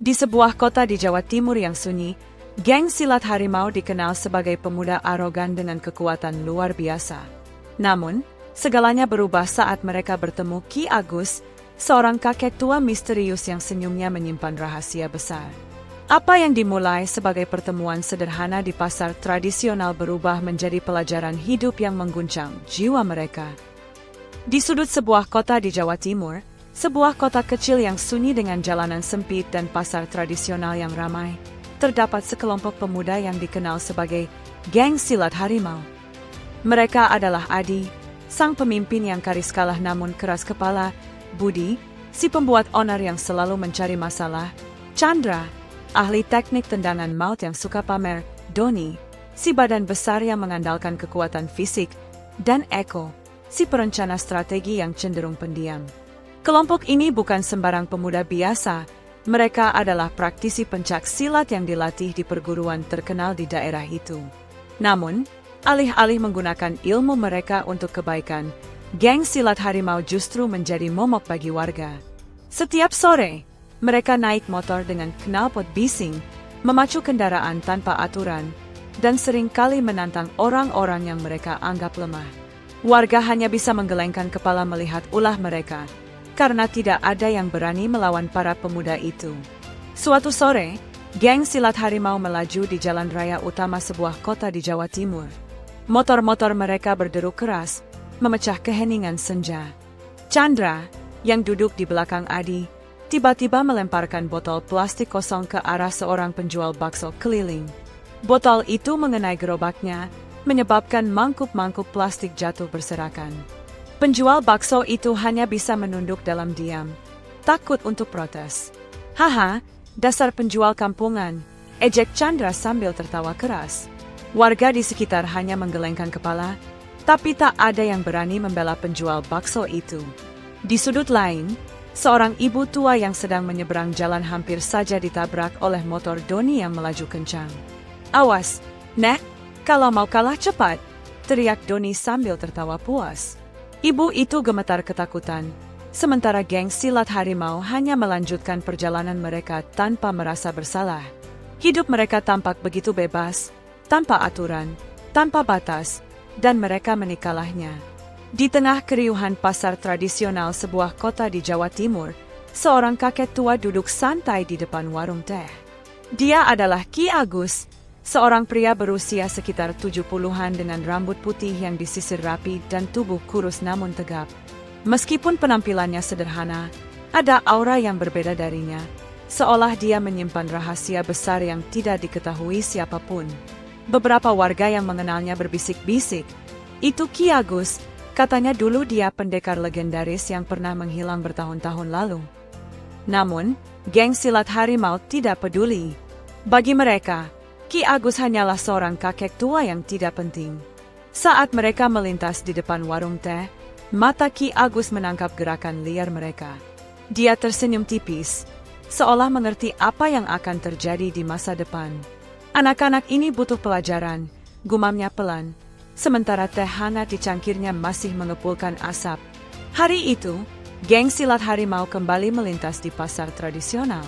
Di sebuah kota di Jawa Timur yang sunyi, geng silat harimau dikenal sebagai pemuda arogan dengan kekuatan luar biasa. Namun, segalanya berubah saat mereka bertemu Ki Agus, seorang kakek tua misterius yang senyumnya menyimpan rahasia besar. Apa yang dimulai sebagai pertemuan sederhana di pasar tradisional berubah menjadi pelajaran hidup yang mengguncang jiwa mereka. Di sudut sebuah kota di Jawa Timur, sebuah kota kecil yang sunyi dengan jalanan sempit dan pasar tradisional yang ramai, terdapat sekelompok pemuda yang dikenal sebagai geng silat harimau. Mereka adalah Adi, sang pemimpin yang karis kalah namun keras kepala, Budi, si pembuat onar yang selalu mencari masalah, Chandra, ahli teknik tendangan maut yang suka pamer, Doni, si badan besar yang mengandalkan kekuatan fisik, dan Eko, si perencana strategi yang cenderung pendiam. Kelompok ini bukan sembarang pemuda biasa, mereka adalah praktisi pencak silat yang dilatih di perguruan terkenal di daerah itu. Namun, alih-alih menggunakan ilmu mereka untuk kebaikan, geng silat harimau justru menjadi momok bagi warga. Setiap sore, mereka naik motor dengan knalpot bising, memacu kendaraan tanpa aturan, dan seringkali menantang orang-orang yang mereka anggap lemah. Warga hanya bisa menggelengkan kepala melihat ulah mereka, karena tidak ada yang berani melawan para pemuda itu. Suatu sore, geng silat harimau melaju di jalan raya utama sebuah kota di Jawa Timur. Motor-motor mereka berderu keras, memecah keheningan senja. Chandra, yang duduk di belakang Adi, tiba-tiba melemparkan botol plastik kosong ke arah seorang penjual bakso keliling. Botol itu mengenai gerobaknya, menyebabkan mangkuk-mangkuk plastik jatuh berserakan. Penjual bakso itu hanya bisa menunduk dalam diam, takut untuk protes. Haha, dasar penjual kampungan, ejek Chandra sambil tertawa keras. Warga di sekitar hanya menggelengkan kepala, tapi tak ada yang berani membela penjual bakso itu. Di sudut lain, seorang ibu tua yang sedang menyeberang jalan hampir saja ditabrak oleh motor Doni yang melaju kencang. "Awas, Nek, kalau mau kalah cepat," teriak Doni sambil tertawa puas. Ibu itu gemetar ketakutan, sementara geng silat harimau hanya melanjutkan perjalanan mereka tanpa merasa bersalah. Hidup mereka tampak begitu bebas, tanpa aturan, tanpa batas, dan mereka menikalahnya. Di tengah keriuhan pasar tradisional sebuah kota di Jawa Timur, seorang kakek tua duduk santai di depan warung teh. Dia adalah Ki Agus, seorang pria berusia sekitar 70-an dengan rambut putih yang disisir rapi dan tubuh kurus namun tegap. Meskipun penampilannya sederhana, ada aura yang berbeda darinya, seolah dia menyimpan rahasia besar yang tidak diketahui siapapun. Beberapa warga yang mengenalnya berbisik-bisik, "Itu Ki Agus," katanya dulu dia pendekar legendaris yang pernah menghilang bertahun-tahun lalu. Namun, geng silat harimau tidak peduli. Bagi mereka, Ki Agus hanyalah seorang kakek tua yang tidak penting. Saat mereka melintas di depan warung teh, mata Ki Agus menangkap gerakan liar mereka. Dia tersenyum tipis, seolah mengerti apa yang akan terjadi di masa depan. "Anak-anak ini butuh pelajaran," gumamnya pelan, sementara teh hangat di cangkirnya masih mengepulkan asap. Hari itu, geng silat harimau kembali melintas di pasar tradisional.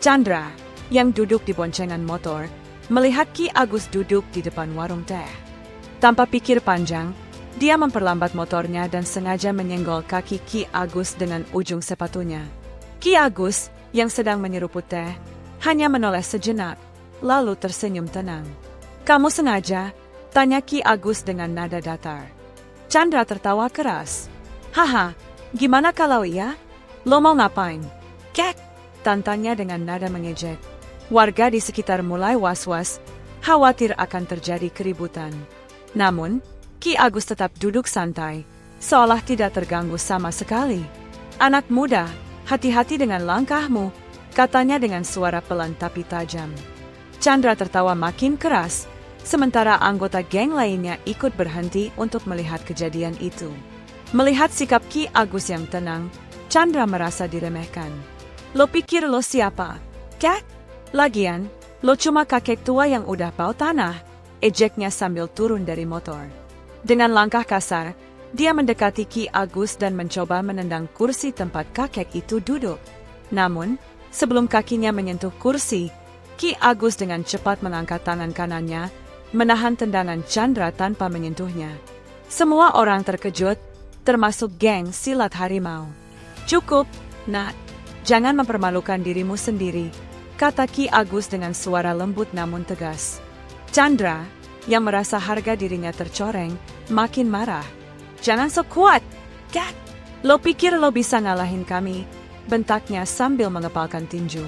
Chandra, yang duduk di boncengan motor, melihat Ki Agus duduk di depan warung teh. Tanpa pikir panjang, dia memperlambat motornya dan sengaja menyenggol kaki Ki Agus dengan ujung sepatunya. Ki Agus, yang sedang menyeruput teh, hanya menoleh sejenak, lalu tersenyum tenang. "Kamu sengaja?" tanya Ki Agus dengan nada datar. Chandra tertawa keras. "Haha, gimana kalau iya? Lo mau ngapain?" "Kek," tantangnya dengan nada mengejek. Warga di sekitar mulai was-was, khawatir akan terjadi keributan. Namun, Ki Agus tetap duduk santai, seolah tidak terganggu sama sekali. "Anak muda, hati-hati dengan langkahmu," katanya dengan suara pelan tapi tajam. Chandra tertawa makin keras, sementara anggota geng lainnya ikut berhenti untuk melihat kejadian itu. Melihat sikap Ki Agus yang tenang, Chandra merasa diremehkan. "Lo pikir lo siapa, Kek? Lagian, lo cuma kakek tua yang udah bau tanah," ejeknya sambil turun dari motor. Dengan langkah kasar, dia mendekati Ki Agus dan mencoba menendang kursi tempat kakek itu duduk. Namun, Sebelum kakinya menyentuh kursi, Ki Agus dengan cepat mengangkat tangan kanannya, menahan tendangan Chandra tanpa menyentuhnya. Semua orang terkejut, termasuk geng silat harimau. "Cukup, Nak. Jangan mempermalukan dirimu sendiri," kata Ki Agus dengan suara lembut namun tegas. Chandra, yang merasa harga dirinya tercoreng, makin marah. "Jangan sok kuat, Kat. Lo pikir lo bisa ngalahin kami?" bentaknya sambil mengepalkan tinju.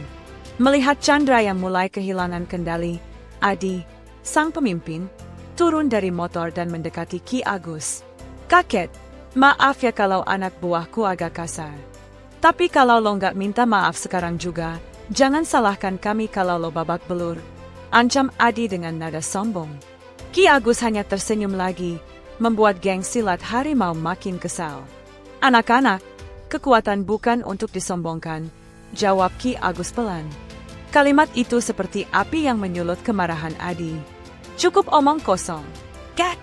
Melihat Chandra yang mulai kehilangan kendali, Adi, sang pemimpin, turun dari motor dan mendekati Ki Agus. "Kakek, maaf ya kalau anak buahku agak kasar. Tapi kalau lo nggak minta maaf sekarang juga, jangan salahkan kami kalau lo babak belur," ancam Adi dengan nada sombong. Ki Agus hanya tersenyum lagi, membuat geng silat harimau makin kesal. "Anak-anak, kekuatan bukan untuk disombongkan," jawab Ki Agus pelan. Kalimat itu seperti api yang menyulut kemarahan Adi. "Cukup omong kosong. Kat,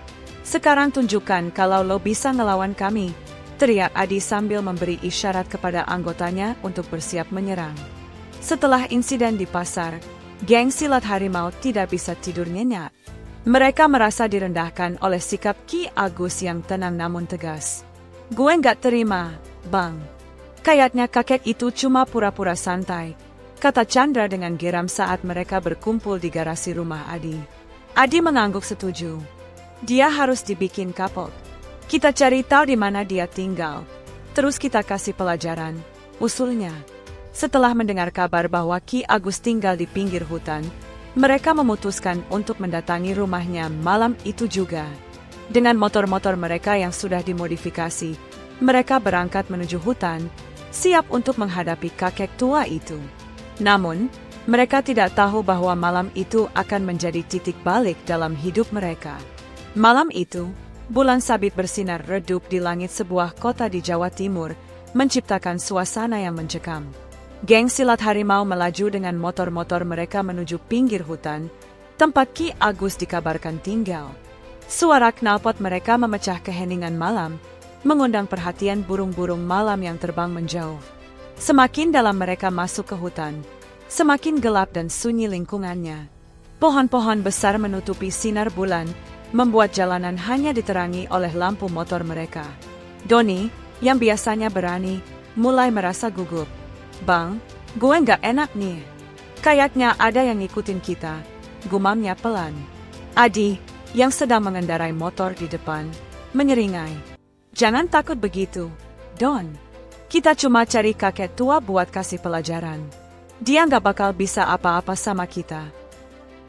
sekarang tunjukkan kalau lo bisa ngelawan kami," teriak Adi sambil memberi isyarat kepada anggotanya untuk bersiap menyerang. Setelah insiden di pasar, geng silat harimau tidak bisa tidur nyenyak. Mereka merasa direndahkan oleh sikap Ki Agus yang tenang namun tegas. "Gue nggak terima, Bang. Kayaknya kakek itu cuma pura-pura santai," kata Chandra dengan geram saat mereka berkumpul di garasi rumah Adi. Adi mengangguk setuju. "Dia harus dibikin kapok. Kita cari tahu di mana dia tinggal. Terus kita kasih pelajaran," usulnya. Setelah mendengar kabar bahwa Ki Agus tinggal di pinggir hutan, mereka memutuskan untuk mendatangi rumahnya malam itu juga. Dengan motor-motor mereka yang sudah dimodifikasi, mereka berangkat menuju hutan, siap untuk menghadapi kakek tua itu. Namun, mereka tidak tahu bahwa malam itu akan menjadi titik balik dalam hidup mereka. Malam itu, bulan sabit bersinar redup di langit sebuah kota di Jawa Timur, menciptakan suasana yang mencekam. Geng silat harimau melaju dengan motor-motor mereka menuju pinggir hutan, tempat Ki Agus dikabarkan tinggal. Suara knalpot mereka memecah keheningan malam, mengundang perhatian burung-burung malam yang terbang menjauh. Semakin dalam mereka masuk ke hutan, semakin gelap dan sunyi lingkungannya. Pohon-pohon besar menutupi sinar bulan, membuat jalanan hanya diterangi oleh lampu motor mereka. Doni, yang biasanya berani, mulai merasa gugup. "Bang, gue nggak enak nih. Kayaknya ada yang ngikutin kita," gumamnya pelan. Adi, yang sedang mengendarai motor di depan, menyeringai. "Jangan takut begitu, Don. Kita cuma cari kakek tua buat kasih pelajaran. Dia nggak bakal bisa apa-apa sama kita."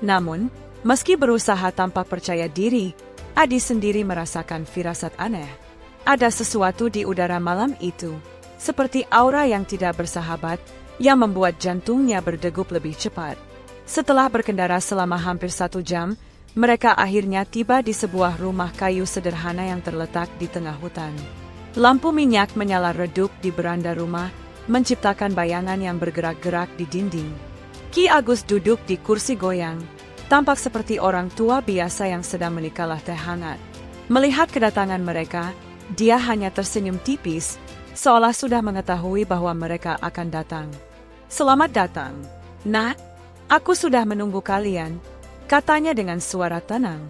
Namun, meski berusaha tanpa percaya diri, Adi sendiri merasakan firasat aneh. Ada sesuatu di udara malam itu, seperti aura yang tidak bersahabat, yang membuat jantungnya berdegup lebih cepat. Setelah berkendara selama hampir 1 jam, mereka akhirnya tiba di sebuah rumah kayu sederhana yang terletak di tengah hutan. Lampu minyak menyala redup di beranda rumah, menciptakan bayangan yang bergerak-gerak di dinding. Ki Agus duduk di kursi goyang, tampak seperti orang tua biasa yang sedang menikalah teh hangat. Melihat kedatangan mereka, dia hanya tersenyum tipis, seolah sudah mengetahui bahwa mereka akan datang. "Selamat datang, Nak. Aku sudah menunggu kalian," katanya dengan suara tenang.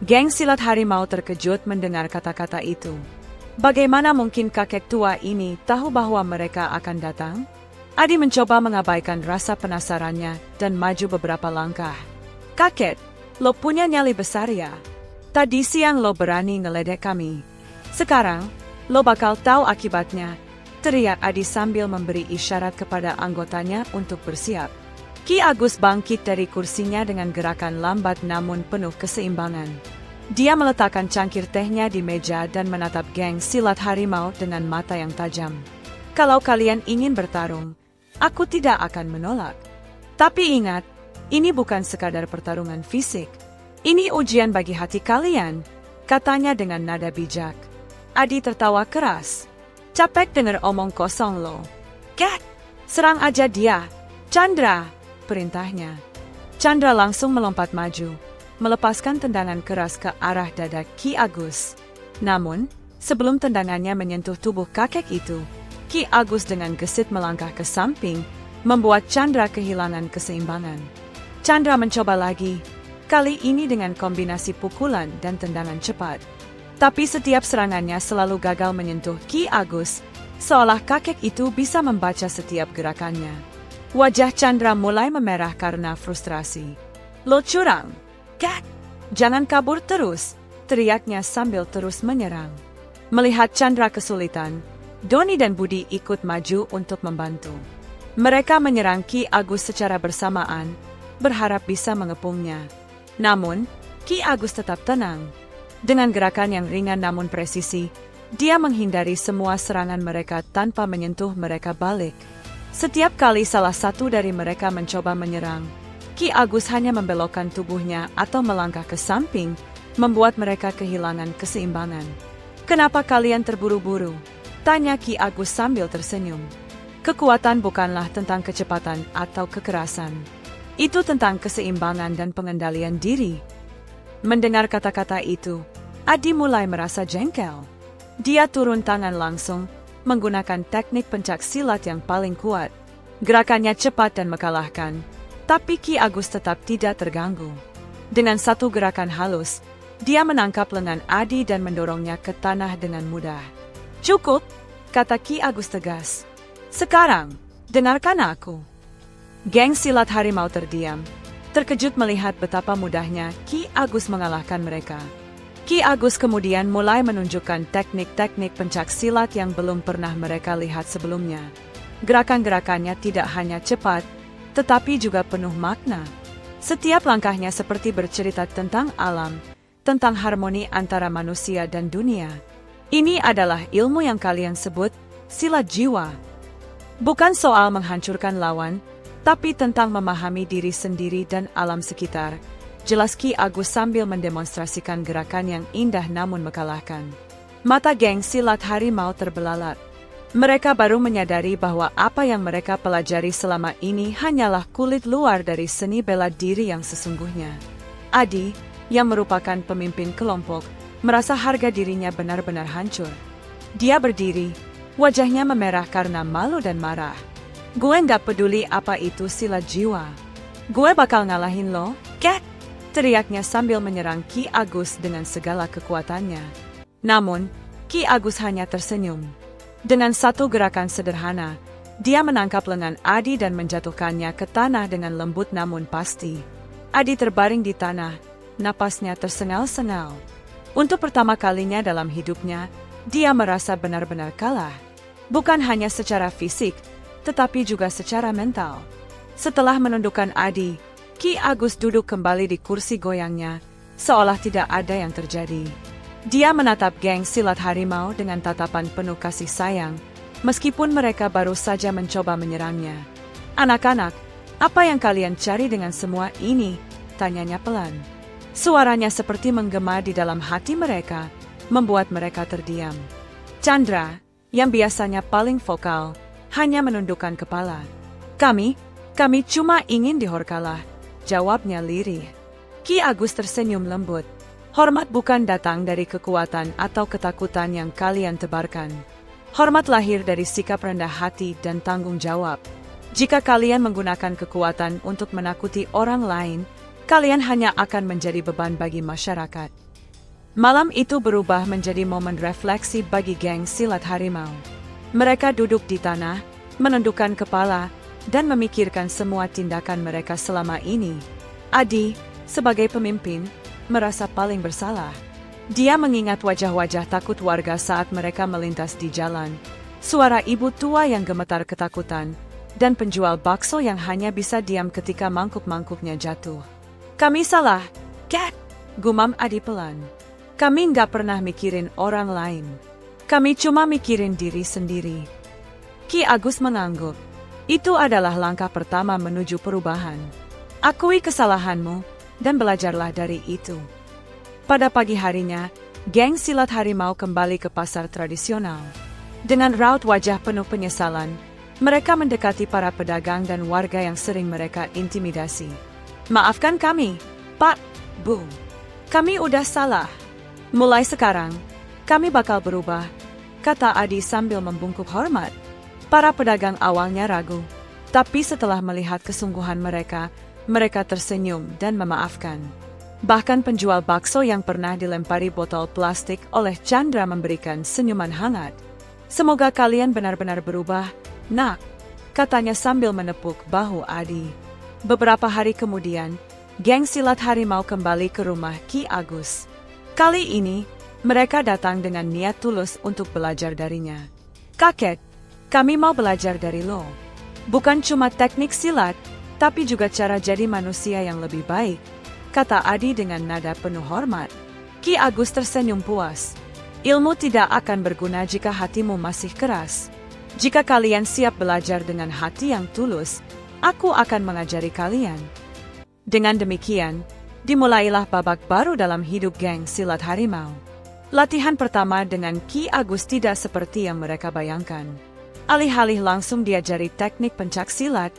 Geng silat harimau terkejut mendengar kata-kata itu. Bagaimana mungkin kakek tua ini tahu bahwa mereka akan datang? Adi mencoba mengabaikan rasa penasarannya dan maju beberapa langkah. "Kakek, lo punya nyali besar ya? Tadi siang lo berani ngeledek kami. Sekarang, lo bakal tahu akibatnya," teriak Adi sambil memberi isyarat kepada anggotanya untuk bersiap. Ki Agus bangkit dari kursinya dengan gerakan lambat namun penuh keseimbangan. Dia meletakkan cangkir tehnya di meja dan menatap geng silat harimau dengan mata yang tajam. "Kalau kalian ingin bertarung, aku tidak akan menolak. Tapi ingat, ini bukan sekadar pertarungan fisik. Ini ujian bagi hati kalian," katanya dengan nada bijak. Adi tertawa keras. "Capek denger omong kosong lo. Kat, serang aja dia. Chandra," perintahnya. Chandra langsung melompat maju, melepaskan tendangan keras ke arah dada Ki Agus. Namun, sebelum tendangannya menyentuh tubuh kakek itu, Ki Agus dengan gesit melangkah ke samping, membuat Chandra kehilangan keseimbangan. Chandra mencoba lagi, kali ini dengan kombinasi pukulan dan tendangan cepat. Tapi setiap serangannya selalu gagal menyentuh Ki Agus, seolah kakek itu bisa membaca setiap gerakannya. Wajah Chandra mulai memerah karena frustrasi. "Lo curang, Kak! Jangan kabur terus!" teriaknya sambil terus menyerang. Melihat Chandra kesulitan, Doni dan Budi ikut maju untuk membantu. Mereka menyerang Ki Agus secara bersamaan, berharap bisa mengepungnya. Namun, Ki Agus tetap tenang. Dengan gerakan yang ringan namun presisi, dia menghindari semua serangan mereka tanpa menyentuh mereka balik. Setiap kali salah satu dari mereka mencoba menyerang, Ki Agus hanya membelokkan tubuhnya atau melangkah ke samping, membuat mereka kehilangan keseimbangan. "Kenapa kalian terburu-buru?" tanya Ki Agus sambil tersenyum. "Kekuatan bukanlah tentang kecepatan atau kekerasan. Itu tentang keseimbangan dan pengendalian diri." Mendengar kata-kata itu, Adi mulai merasa jengkel. Dia turun tangan langsung, menggunakan teknik pencak silat yang paling kuat. Gerakannya cepat dan mengalahkan, tapi Ki Agus tetap tidak terganggu. Dengan satu gerakan halus, dia menangkap lengan Adi dan mendorongnya ke tanah dengan mudah. "Cukup," kata Ki Agus tegas. "Sekarang, dengarkan aku." Geng silat harimau terdiam, terkejut melihat betapa mudahnya Ki Agus mengalahkan mereka. Ki Agus kemudian mulai menunjukkan teknik-teknik pencak silat yang belum pernah mereka lihat sebelumnya. Gerakan-gerakannya tidak hanya cepat, tetapi juga penuh makna. Setiap langkahnya seperti bercerita tentang alam, tentang harmoni antara manusia dan dunia. Ini adalah ilmu yang kalian sebut silat jiwa. Bukan soal menghancurkan lawan, tapi tentang memahami diri sendiri dan alam sekitar. Jelas Ki Agus sambil mendemonstrasikan gerakan yang indah namun mengalahkan. Mata geng silat harimau terbelalak. Mereka baru menyadari bahwa apa yang mereka pelajari selama ini hanyalah kulit luar dari seni bela diri yang sesungguhnya. Adi, yang merupakan pemimpin kelompok, merasa harga dirinya benar-benar hancur. Dia berdiri, wajahnya memerah karena malu dan marah. "Gue nggak peduli apa itu silat jiwa. Gue bakal ngalahin lo, Cat!" teriaknya sambil menyerang Ki Agus dengan segala kekuatannya. Namun, Ki Agus hanya tersenyum. Dengan satu gerakan sederhana, dia menangkap lengan Adi dan menjatuhkannya ke tanah dengan lembut namun pasti. Adi terbaring di tanah, napasnya tersengal-sengal. Untuk pertama kalinya dalam hidupnya, dia merasa benar-benar kalah. Bukan hanya secara fisik, tetapi juga secara mental. Setelah menundukkan Adi, Ki Agus duduk kembali di kursi goyangnya, seolah tidak ada yang terjadi. Dia menatap geng silat harimau dengan tatapan penuh kasih sayang, meskipun mereka baru saja mencoba menyerangnya. "Anak-anak, apa yang kalian cari dengan semua ini?" tanyanya pelan. Suaranya seperti menggema di dalam hati mereka, membuat mereka terdiam. Chandra, yang biasanya paling vokal, hanya menundukkan kepala. Kami cuma ingin dihorkalah," jawabnya lirih. Ki Agus tersenyum lembut. "Hormat bukan datang dari kekuatan atau ketakutan yang kalian tebarkan. Hormat lahir dari sikap rendah hati dan tanggung jawab. Jika kalian menggunakan kekuatan untuk menakuti orang lain, kalian hanya akan menjadi beban bagi masyarakat." Malam itu berubah menjadi momen refleksi bagi geng silat harimau. Mereka duduk di tanah, menundukkan kepala, dan memikirkan semua tindakan mereka selama ini. Adi, sebagai pemimpin, merasa paling bersalah. Dia mengingat wajah-wajah takut warga saat mereka melintas di jalan, suara ibu tua yang gemetar ketakutan, dan penjual bakso yang hanya bisa diam ketika mangkuk-mangkuknya jatuh. "Kami salah, Cat," gumam Adi pelan. "Kami nggak pernah mikirin orang lain. Kami cuma mikirin diri sendiri." Ki Agus mengangguk. "Itu adalah langkah pertama menuju perubahan. Akui kesalahanmu, dan belajarlah dari itu." Pada pagi harinya, geng silat harimau kembali ke pasar tradisional. Dengan raut wajah penuh penyesalan, mereka mendekati para pedagang dan warga yang sering mereka intimidasi. "Maafkan kami, Pak, Bu. Kami udah salah. Mulai sekarang, kami bakal berubah," kata Adi sambil membungkuk hormat. Para pedagang awalnya ragu, Tapi setelah melihat kesungguhan mereka, mereka tersenyum dan memaafkan. Bahkan penjual bakso yang pernah dilempari botol plastik oleh Chandra memberikan senyuman hangat. "Semoga kalian benar-benar berubah, nak," katanya sambil menepuk bahu Adi. Beberapa hari kemudian, geng silat harimau kembali ke rumah Ki Agus. Kali ini, mereka datang dengan niat tulus untuk belajar darinya. "Kakek, kami mau belajar dari lo. Bukan cuma teknik silat, tapi juga cara jadi manusia yang lebih baik," kata Adi dengan nada penuh hormat. Ki Agus tersenyum puas. "Ilmu tidak akan berguna jika hatimu masih keras. Jika kalian siap belajar dengan hati yang tulus, aku akan mengajari kalian." Dengan demikian, dimulailah babak baru dalam hidup geng silat harimau. Latihan pertama dengan Ki Agus tidak seperti yang mereka bayangkan. Alih-alih langsung diajari teknik pencak silat,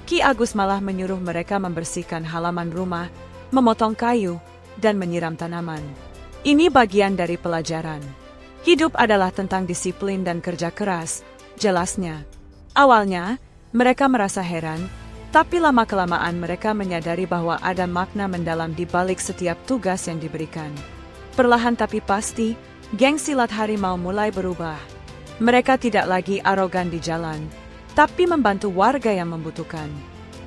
Ki Agus malah menyuruh mereka membersihkan halaman rumah, memotong kayu, dan menyiram tanaman. Ini bagian dari pelajaran. Hidup adalah tentang disiplin dan kerja keras, jelasnya. Awalnya, mereka merasa heran, tapi lama-kelamaan mereka menyadari bahwa ada makna mendalam di balik setiap tugas yang diberikan. Perlahan tapi pasti, geng silat harimau mulai berubah. Mereka tidak lagi arogan di jalan, tapi membantu warga yang membutuhkan.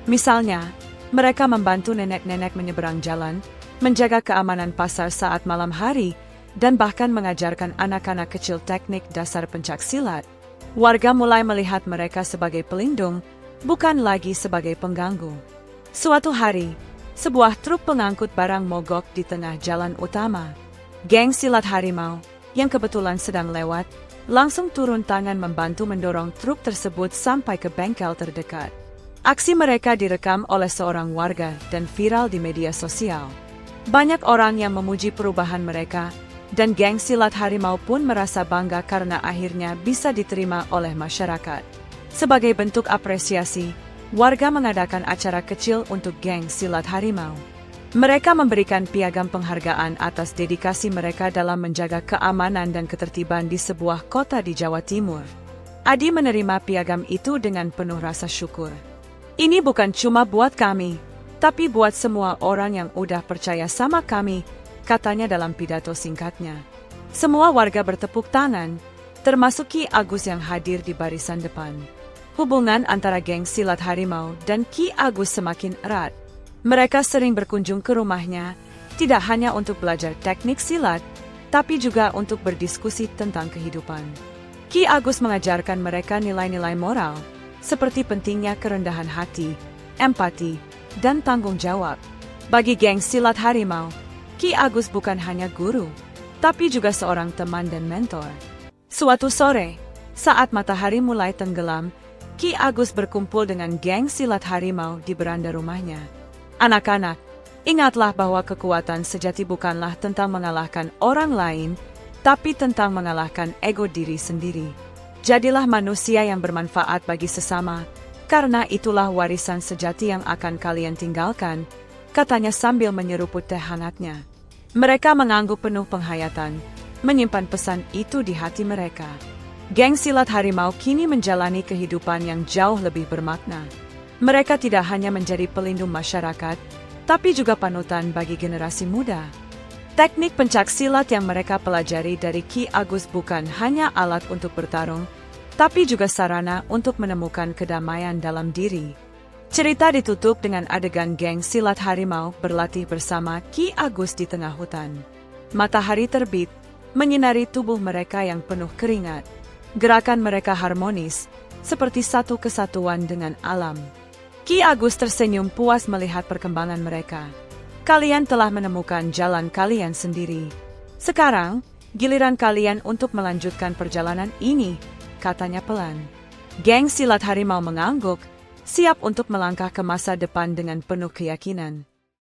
Misalnya, mereka membantu nenek-nenek menyeberang jalan, menjaga keamanan pasar saat malam hari, dan bahkan mengajarkan anak-anak kecil teknik dasar pencak silat. Warga mulai melihat mereka sebagai pelindung, bukan lagi sebagai pengganggu. Suatu hari, sebuah truk pengangkut barang mogok di tengah jalan utama. Geng silat harimau, yang kebetulan sedang lewat, langsung turun tangan membantu mendorong truk tersebut sampai ke bengkel terdekat. Aksi mereka direkam oleh seorang warga dan viral di media sosial. Banyak orang yang memuji perubahan mereka, dan geng silat harimau pun merasa bangga karena akhirnya bisa diterima oleh masyarakat. Sebagai bentuk apresiasi, warga mengadakan acara kecil untuk geng silat harimau. Mereka memberikan piagam penghargaan atas dedikasi mereka dalam menjaga keamanan dan ketertiban di sebuah kota di Jawa Timur. Adi menerima piagam itu dengan penuh rasa syukur. "Ini bukan cuma buat kami, tapi buat semua orang yang udah percaya sama kami," katanya dalam pidato singkatnya. Semua warga bertepuk tangan, termasuk Ki Agus yang hadir di barisan depan. Hubungan antara geng silat harimau dan Ki Agus semakin erat. Mereka sering berkunjung ke rumahnya, tidak hanya untuk belajar teknik silat, tapi juga untuk berdiskusi tentang kehidupan. Ki Agus mengajarkan mereka nilai-nilai moral, seperti pentingnya kerendahan hati, empati, dan tanggung jawab. Bagi geng silat harimau, Ki Agus bukan hanya guru, tapi juga seorang teman dan mentor. Suatu sore, saat matahari mulai tenggelam, Ki Agus berkumpul dengan geng silat harimau di beranda rumahnya. "Anak-anak, ingatlah bahwa kekuatan sejati bukanlah tentang mengalahkan orang lain, tapi tentang mengalahkan ego diri sendiri. Jadilah manusia yang bermanfaat bagi sesama, karena itulah warisan sejati yang akan kalian tinggalkan," katanya sambil menyeruput teh hangatnya. Mereka mengangguk penuh penghayatan, menyimpan pesan itu di hati mereka. Geng silat harimau kini menjalani kehidupan yang jauh lebih bermakna. Mereka tidak hanya menjadi pelindung masyarakat, tapi juga panutan bagi generasi muda. Teknik pencak silat yang mereka pelajari dari Ki Agus bukan hanya alat untuk bertarung, tapi juga sarana untuk menemukan kedamaian dalam diri. Cerita ditutup dengan adegan geng silat harimau berlatih bersama Ki Agus di tengah hutan. Matahari terbit, menyinari tubuh mereka yang penuh keringat. Gerakan mereka harmonis, seperti satu kesatuan dengan alam. Ki Agus tersenyum puas melihat perkembangan mereka. "Kalian telah menemukan jalan kalian sendiri. Sekarang, giliran kalian untuk melanjutkan perjalanan ini," katanya pelan. Geng silat harimau mengangguk, siap untuk melangkah ke masa depan dengan penuh keyakinan.